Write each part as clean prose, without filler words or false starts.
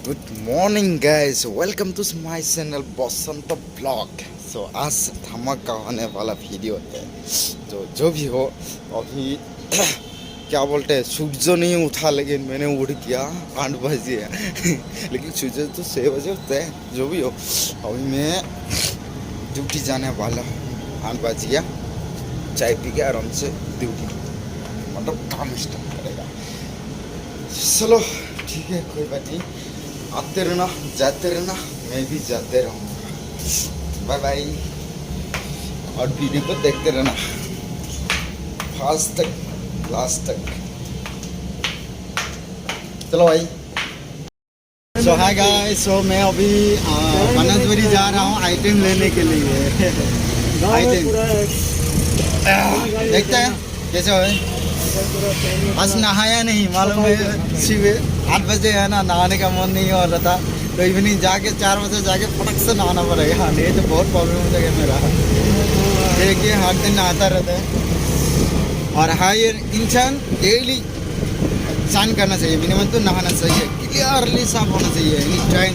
Good morning guys, welcome to my channel Basant blog. So आज धमाका होने वाला वीडियो है। तो जो भी हो अभी क्या बोलते हैं, सूर्य नहीं उठा लेकिन मैंने उठ गया 8 बजे है लेकिन सूर्य तो 6 बजे उठता है। जो भी हो अभी मैं ड्यूटी जाने वाला हूँ। 8 बज गया, चाय पी के आराम से ड्यूटी मतलब काम स्टार्ट करेगा। चलो ठीक है, कोई बात नहीं, आते रहना जाते रहना, मैं भी जाते रहूँगा। बाय बाय, और वीडियो को देखते रहना फास्ट तक लास्ट तक। चलो भाई। सो हाय गाइस, सो मैं अभी बनसबरी जा रहा हूँ आइटम लेने के लिए। आइटम देखते हैं कैसे हो। आज नहाया नहीं, मालूम है सुबह 8 बजे है ना, नहाने का मन नहीं हो रहा था, तो इवनिंग जाके 4 बजे जाके फटक से नहाना पड़ेगा। नहीं तो बहुत प्रॉब्लम हो जाएगा मेरा। देखिए हर दिन नहाता रहता है, और हायर इंसान डेली स्नान करना चाहिए, मिनिमम तो नहाना चाहिए, क्लियरली साफ होना चाहिए। एनी टाइम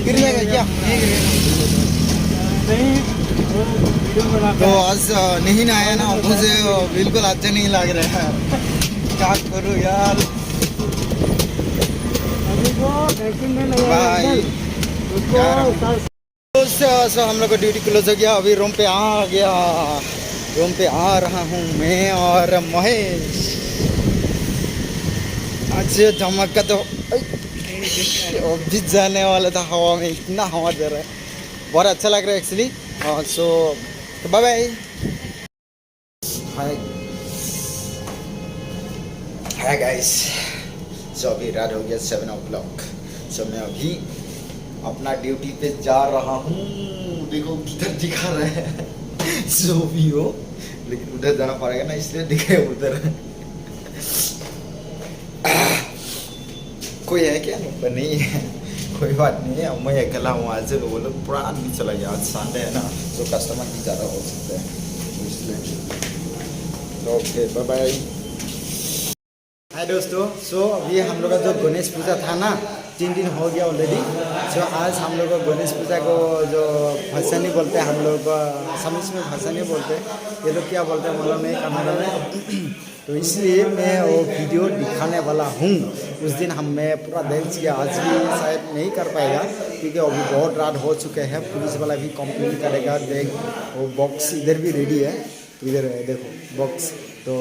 गिर जाएगा क्या? तो आज नहीं नहाया ना, मुझे बिल्कुल अच्छा नहीं लग रहा है। क्या करूँ यार। भाई सो हम लोग का ड्यूटी क्लोज हो गया, अभी रूम पे आ गया। रूम पे आ रहा हूँ मैं और महेश। आज धमाका तो अभी जाने वाला था, हवा में इतना हवा दे रहा है, बहुत अच्छा लग रहा है एक्चुअली। सो बाय बाय। हाय गाइस, सो अभी रात हो गया 7 o'clock। सो मैं अभी अपना ड्यूटी पे जा रहा हूँ। देखो किधर दिखा रहा है जो भी हो, लेकिन उधर जाना पड़ेगा ना, इसलिए दिखे उधर। कोई है क्या? पर नहीं है, कोई बात नहीं है, मैं अकेला हूँ आज। वो लोग पूरा आदमी चला गया, आज संडे है ना, तो कस्टमर भी ज़्यादा हो सकते हैं, तो इसलिए ओके बाय बाय। हाय दोस्तों, सो अभी हम लोग का जो गणेश पूजा था ना, 3 दिन हो गया ऑलरेडी। सो आज हम लोग गणेश पूजा को जो भसानी बोलते हैं, हम लोग समझ में भसानी बोलते हैं, ये लोग क्या बोलते हैं मतलब नहीं कन्नड़ में। तो इसलिए मैं वो वीडियो दिखाने वाला हूँ। उस दिन मैं पूरा डांस किया, आज भी शायद नहीं कर पाएगा क्योंकि अभी बहुत रात हो चुके हैं। पुलिस वाला भी कंप्लेन करेगा। देख वो बॉक्स इधर भी रेडी है, इधर है देखो बॉक्स, तो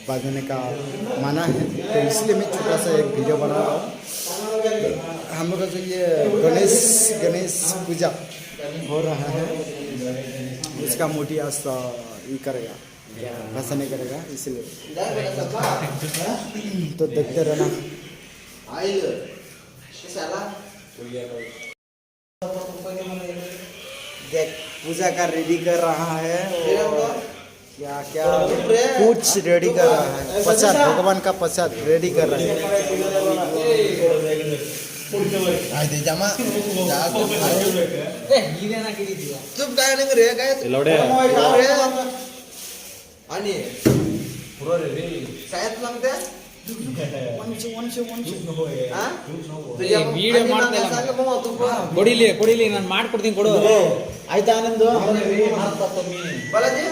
बजाने का माना है, तो इसलिए मैं छोटा सा एक वीडियो बना रहा हूँ। हम लोग का जो ये गणेश पूजा हो रहा है, इसका मोटी आज ये करेगा, भसाने करेगा, इसलिए तो देखते रहना। देख पूजा का रेडी कर रहा है, क्या क्या कुछ रेडी कर रहा है, प्रसाद भगवान का प्रसाद रेडी कर रहा है। आणि काय लागते ಕೊಡಿಲಿ ನಾನು ಮಾಡ್ಕೊಡ್ತೀನಿ ಕೊಡು. ಆಯ್ತಾ ಆನಂದ್? ಬಲಾಜಿ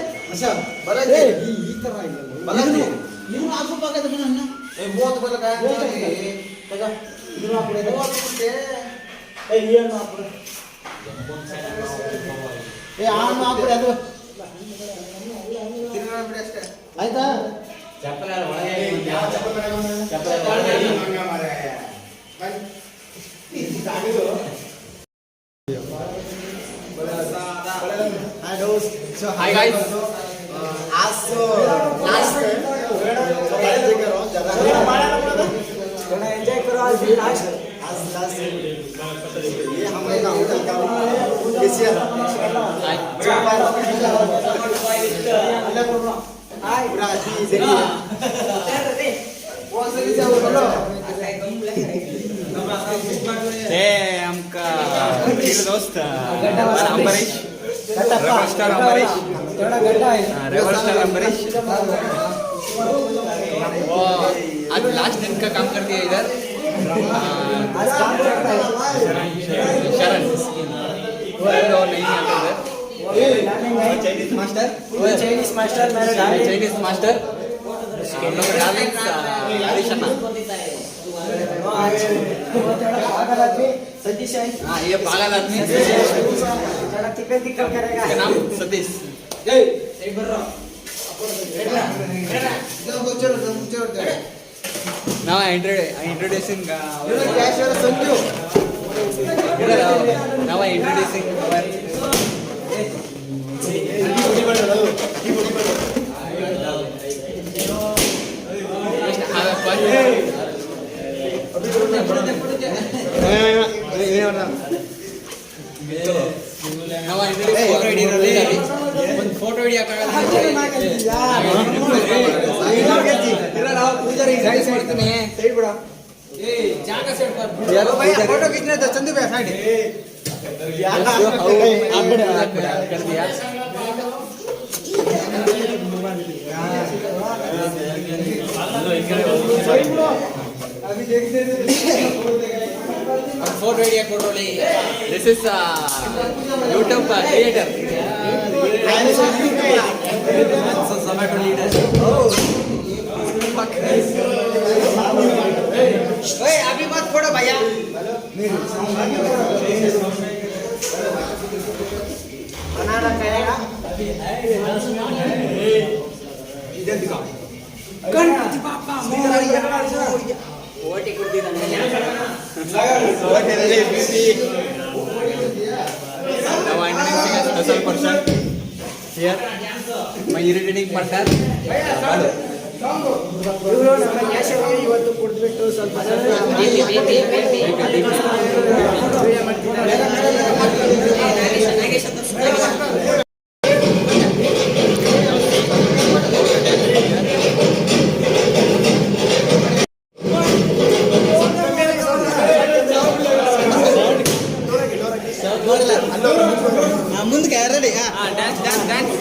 ಈ ತರ ಇಲ್ಲ ಬಲಾಜಿ, ನೀವು ಹಾಕಬೇಕಾಗದ ನನ್ನ 30 ಬಲ ಕಾಯ ತಗ ಇದು ಹಾಕ್ಬಿಡೆ 30 ಏನು ಹಾಕ್ಬಿಡೆ ಆನ್ ಹಾಕ್ಬಿಡೆ ಅದು ತಿರುಗಾಡ್ಬಿಡೆ ಅಷ್ಟೇ ಆಯ್ತಾ. ಚಪ್ಪಲ ಒಳಗೆ ಚಪ್ಪಲ ಒಳಗೆ ಮಾರೆ ಬೈ ಇದು ಕಾಗಿದು. Hi dost, so hi guys. आज तो लास्ट है, थोड़ा एंजॉय करो, ज़्यादा थोड़ा एंजॉय करो। आज लास्ट ये हमारे का होटल का कैसे हाय ब्राजी जरिए कौन से जाओ बोलो ए हमका फिर दोस्त Ambareesh rebel star Ambareesh rebel star Ambareesh आज लास्ट दिन का काम कर दिया इधर आज काम करता है शरण और नहीं है इधर चाइनीज मास्टर चाइनीज मास्टर मेरा चाइनीज मास्टर हम लोग डार्लिंग हरीश अन्ना पागल आदमी सतीश है हाँ ये पागल आदमी जरा चिकन टिक्का करेगा इसका नाम Satish now I introducing now I introducing our now I introduce photo ID ಒಂದು ಫೋಟೋ ಹಿಡಿಯ ಜಾಗ फोटो खींचने तो चंदू भाई साइड कर दिया अभी देखते फोटो हिडिया photo this is YouTube creator अभी मत फोड़ो भैया बनाना कहेगा इधर दिखाओ गणपति बाप्पा ಓಟಿ ಕೊಡ್ತಿದ್ದಾನೆ ನಾವು introducing a special person here my irritating partner ಇವರು ನಮ್ಮ ನ್ಯಾಷನಲ್ ಇವತ್ತು ಕುಡಿದ್ಬಿಟ್ಟು ಸ್ವಲ್ಪ ಮುಂದಕ್ಕೆ ready dance dance dance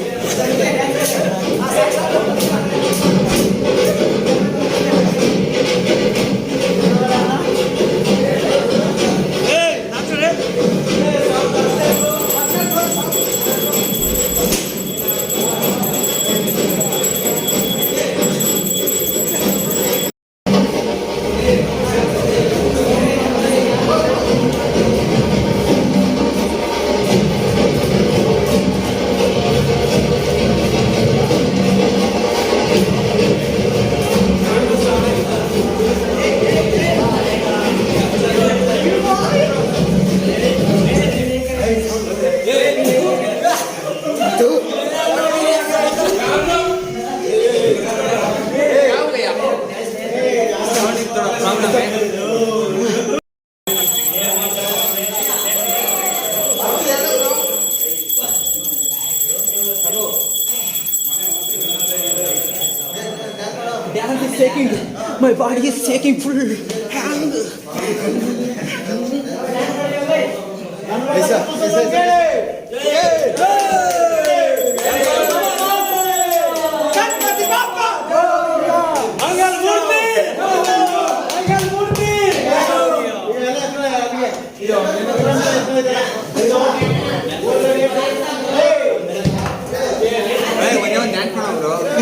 Dance is shaking. My body is shaking full. Hang. ऐसा गणपति बाप्पा मंगल मूर्ति मंगल मूर्ति ಒಂದೇ ಡ್ಯಾನ್ಸ್ ಮಾಡೋರು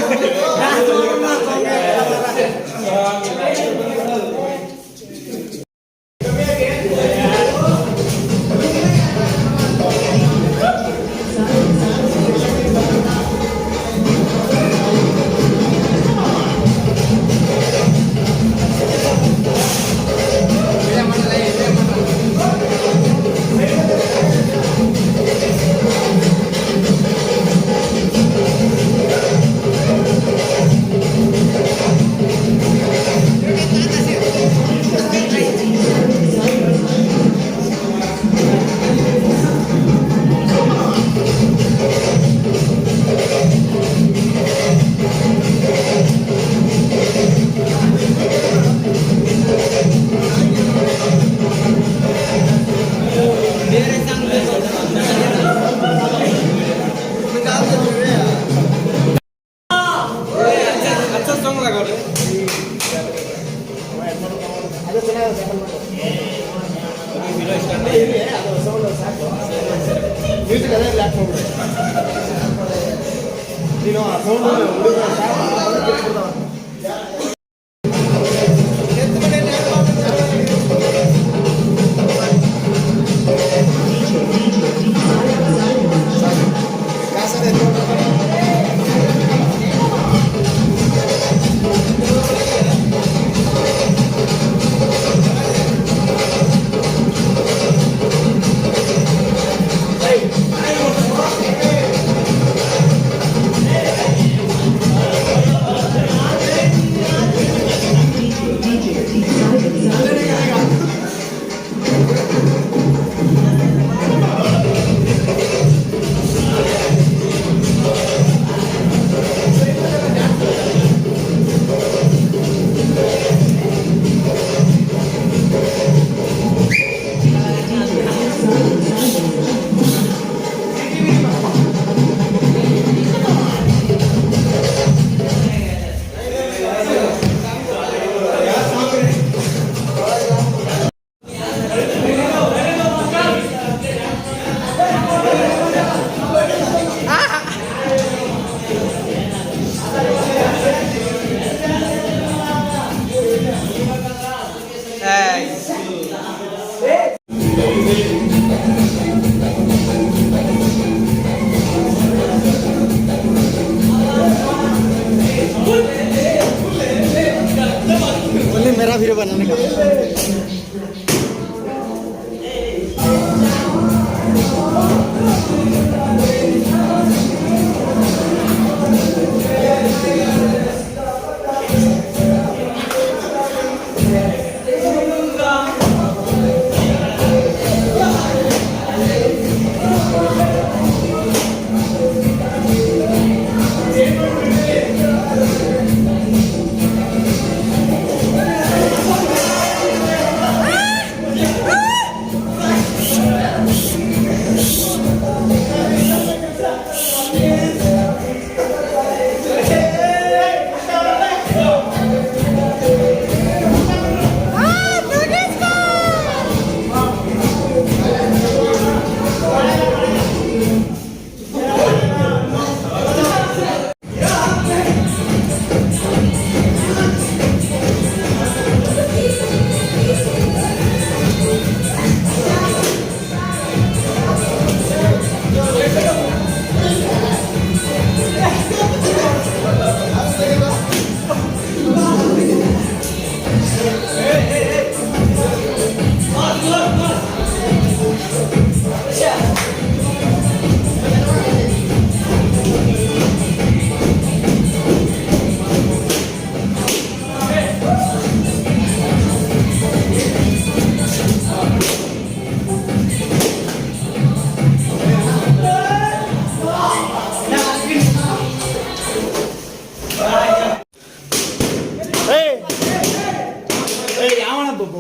ओनली मेरा वीडियो बनाने का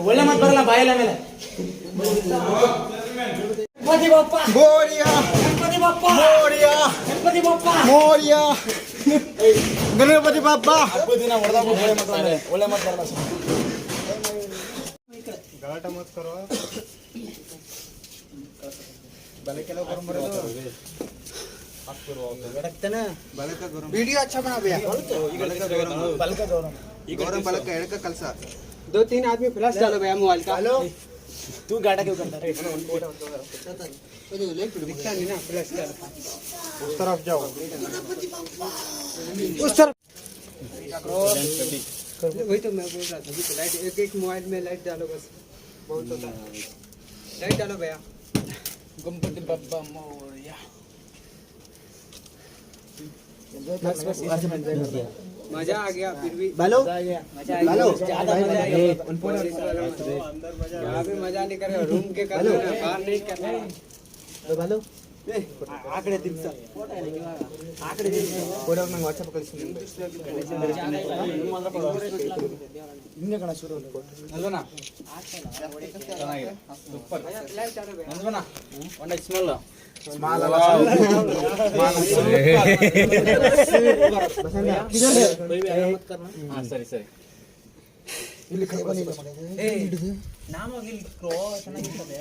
ಒಳ್ಳೆ ಮಾತು ಬರಲ್ಲ ಬಾಯಿಲ್ಲ ಮೇಲೆ ಗಣಪತಿ ಬಪ್ಪ ಮೋರಿಯಾ ಗಣಪತಿ ಬಪ್ಪ ಮೋರಿಯಾ ಗಣಪತಿ ಬಪ್ಪ ಮೋರಿಯಾ ಗಣಪತಿ ಬಾಪ್ಪ ಹಬ್ಬದ ದಿನ ಹೊಡೆದಾಗ ಒಳ್ಳೆ ಮಾತು ಬರಲ್ಲ ಒಳ್ಳೆ ಮಾತು ಬರಲ್ಲ ಗಲಾಟೆ ಮತ್ ಕರೋ बले के लोग गरम बरे तो आप करो रखते ना बले का गरम वीडियो अच्छा बना भैया बले का गरम बल का गरम गरम बले का एड़ का कलसा 2-3 आदमी फ्लैश डालो भैया मोबाइल का हेलो तू गाड़ा क्यों करता रे दिखता नहीं ना फ्लैश डालो उस तरफ जाओ उस तरफ वही तो मैं बोल रहा था कि लाइट एक मोबाइल में लाइट डालो बस बहुत होता है लाइट डालो भैया गणपति बप्पा मोरया मजा आ गया फिर भी बालो मजा आ गया ज्यादा मजा आ गया यहाँ पे मजा नहीं कर रहे रूम के कर रहे हैं बाहर नहीं कर रहे बालो आकड़े दिवस आकड़े दिवस फोटो मैं व्हाट्सएप ಕಳಿಸ್ತೀನಿ ನಿನ್ನೆ ಕಣ ಶುರು ಅಲ್ವನಾ ಚೆನ್ನಾಗಿದೆ ಸೂಪರ್ ನಂದವನ ಒಳ್ಳೆ ಸ್ಮೆಲ್ ಸ್ಮಾಲ್ ಅಲ್ಲ मत करना हां सही सही ಇಲ್ಲಿ ಕೈ ಬಂದಿದೆ ಮಗ ಇದು. ನಾಮಲ್ಲಿ ಕ್ರೋ ಚೆನ್ನಾಗಿರ್ತದೆ